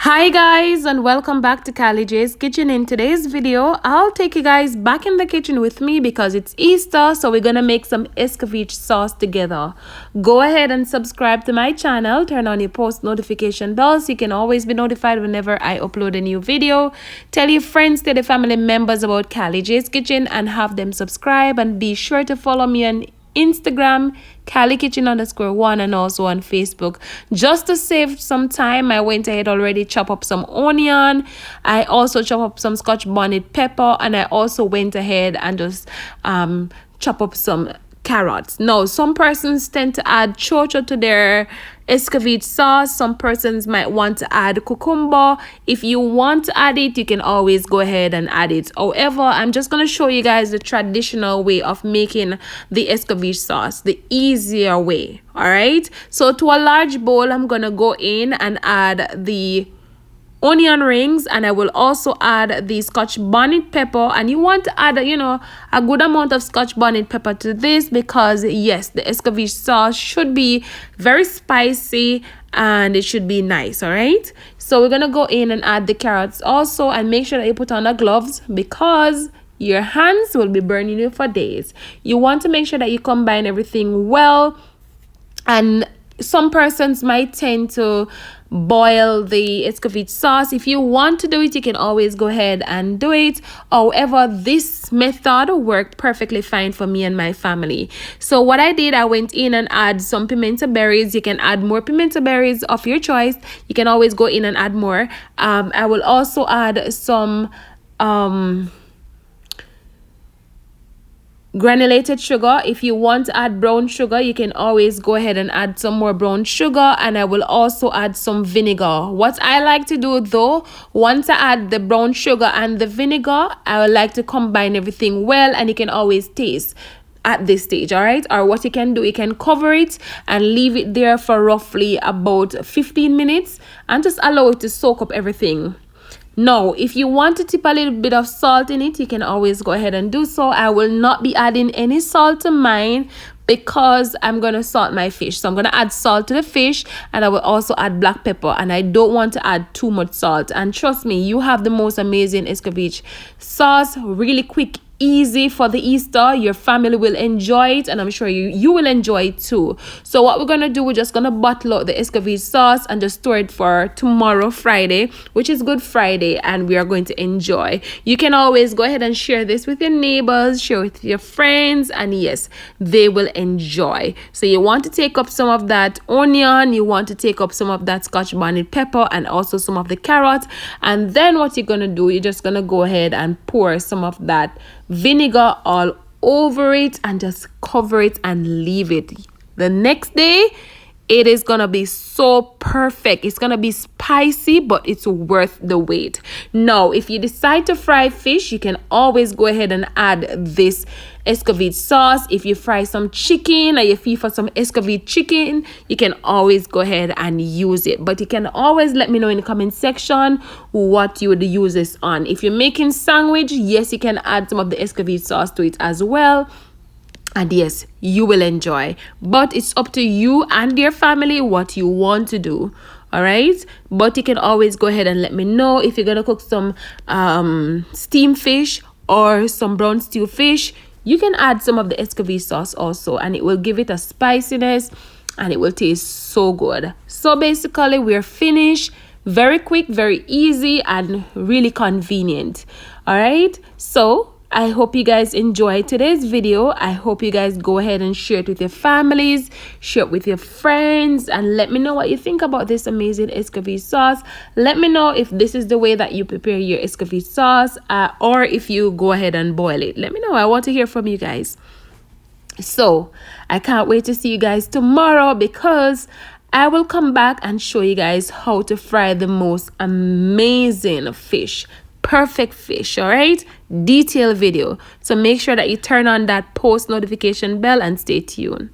Hi guys, and welcome back to Callie J's Kitchen. In today's video, I'll take you guys back in the kitchen with me because it's Easter, so we're gonna make some Escovitch sauce together. Go ahead and subscribe to my channel, turn on your post notification bell so you can always be notified whenever I upload a new video. Tell your friends, tell your family members about Callie J's Kitchen and have them subscribe, and be sure to follow me on Instagram, CallieKitchen_1, and also on Facebook. Just to save some time, I went ahead already chop up some onion. I also chop up some Scotch bonnet pepper, and I also went ahead and just chop up some carrots. Now, some persons tend to add chocho to their Escovitch sauce. Some persons might want to add cucumber. If you want to add it, you can always go ahead and add it. However, I'm just going to show you guys the traditional way of making the Escovitch sauce, the easier way. All right, so to a large bowl, I'm going to go in and add the onion rings, and I will also add the Scotch bonnet pepper. And you want to add a good amount of Scotch bonnet pepper to this because yes, the Escovitch sauce should be very spicy and it should be nice. All right, so we're gonna go in and add the carrots also, and make sure that you put on the gloves because your hands will be burning you for days. You want to make sure that you combine everything well, and some persons might tend to boil the Escovitch sauce. If you want to do it, you can always go ahead and do it. However, this method worked perfectly fine for me and my family. So what I did, I went in and add some pimento berries. You can add more pimento berries of your choice. You can always go in and add more. I will also add some granulated sugar. If you want to add brown sugar, you can always go ahead and add some more brown sugar. And I will also add some vinegar. What I like to do though, once I add the brown sugar and the vinegar, I would like to combine everything well, and you can always taste at this stage. All right, or what you can do, you can cover it and leave it there for roughly about 15 minutes and just allow it to soak up everything. Now, if you want to tip a little bit of salt in it, you can always go ahead and do so. I will not be adding any salt to mine because I'm going to salt my fish. So I'm going to add salt to the fish, and I will also add black pepper, and I don't want to add too much salt. And trust me, you have the most amazing Escovitch sauce, really quick, easy for the Easter. Your family will enjoy it, and I'm sure you will enjoy it too. So what we're gonna do, we're just gonna bottle out the Escovitch sauce and just store it for tomorrow, Friday, which is Good Friday, and we are going to enjoy. You can always go ahead and share this with your neighbors, share with your friends, and yes, they will enjoy. So you want to take up some of that onion, you want to take up some of that Scotch bonnet pepper, and also some of the carrot. And then what you're gonna do, you're just gonna go ahead and pour some of that vinegar all over it and just cover it and leave it. The next day, it is gonna be so perfect. It's gonna be spicy, but it's worth the wait. Now, if you decide to fry fish, you can always go ahead and add this Escovitch sauce. If you fry some chicken or you feel for some Escovitch chicken, you can always go ahead and use it. But you can always let me know in the comment section what you would use this on. If you're making sandwich, yes, you can add some of the Escovitch sauce to it as well. And yes, you will enjoy, but it's up to you and your family what you want to do. All right, but you can always go ahead and let me know if you're gonna cook some steamed fish or some brown stew fish. You can add some of the Escovitch sauce also, and it will give it a spiciness and it will taste so good. So basically, we're finished. Very quick, very easy, and really convenient. All right, so I hope you guys enjoyed today's video. I hope you guys go ahead and share it with your families, share it with your friends, and let me know what you think about this amazing Escovitch sauce. Let me know if this is the way that you prepare your Escovitch sauce, or if you go ahead and boil it. Let me know. I want to hear from you guys. So I can't wait to see you guys tomorrow because I will come back and show you guys how to fry the most amazing fish. Perfect fish. All right, detailed video. So make sure that you turn on that post notification bell and stay tuned.